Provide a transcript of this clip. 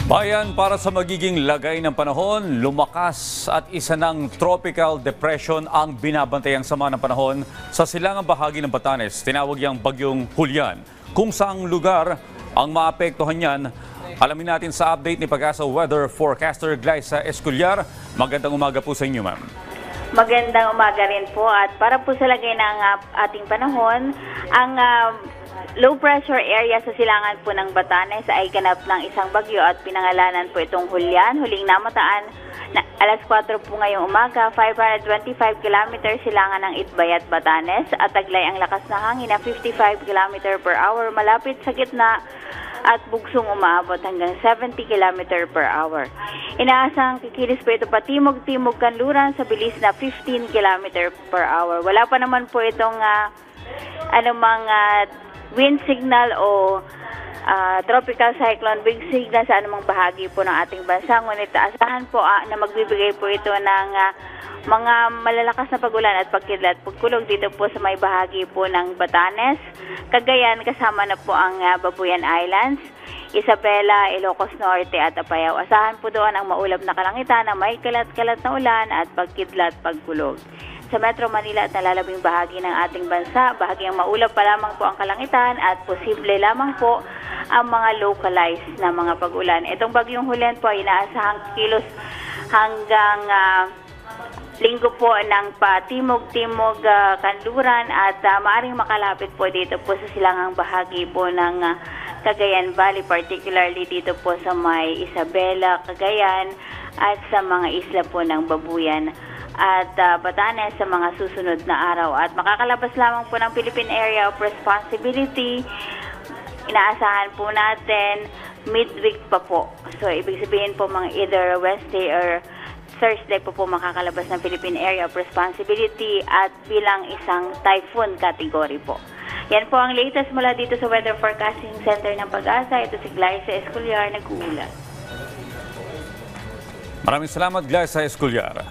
Bayan, para sa magiging lagay ng panahon, lumakas at isa ng tropical depression ang binabantayang sama ng panahon sa silangang bahagi ng Batanes. Tinawag yang bagyong Julian. Kung saang lugar ang maapektuhan yan, alamin natin sa update ni Pag-asa Weather Forecaster Glyza Esculiar. Magandang umaga po sa inyo, ma'am. Magandang umaga rin po, at para po sa lagay ng ating panahon, ang low pressure area sa silangan po ng Batanes ay ganap ng isang bagyo at pinangalanan po itong Julian. Huling namataan na alas 4 po ngayong umaga, 525 km silangan ng Itbay at Batanes, at taglay ang lakas na hangin na 55 km per hour malapit sa gitna at bugsong umaabot hanggang 70 km per hour. Inaasang kikilis po ito patimog-timog kanluran sa bilis na 15 km per hour. Wala pa naman po itong anumang wind signal o tropical cyclone big signal sa anumang bahagi po ng ating bansa. Ngunit asahan po na magbibigay po ito ng mga malalakas na pagulan at pagkidlat pagkulog dito po sa may bahagi po ng Batanes, Cagayan, kasama na po ang Babuyan Islands, Isabela, Ilocos Norte at Apayao. Asahan po doon ang maulap na kalangitan na may kalat-kalat na ulan at pagkidlat pagkulog. Sa Metro Manila at nalalabing bahagi ng ating bansa, bahagyang maulap pa lamang po ang kalangitan at posible lamang po ang mga localized na mga pag-ulan. Itong bagyong Julian po ay inaasahang kilos hanggang linggo po ng patimog-timog kanluran at maaring makalapit po dito po sa silangang bahagi po ng Cagayan Valley, particularly dito po sa may Isabela, Cagayan at sa mga isla po ng Babuyan at Batanes sa mga susunod na araw. At makakalabas lamang po ng Philippine Area of Responsibility, inaasahan po natin midweek pa po. So ibig sabihin po mga either Wednesday or Thursday po makakalabas ng Philippine Area of Responsibility at bilang isang typhoon category po. Yan po ang latest mula dito sa Weather Forecasting Center ng Pag-asa. Ito si Glyza Esculiar, nag-uulat. Maraming salamat, Glyza Esculiar.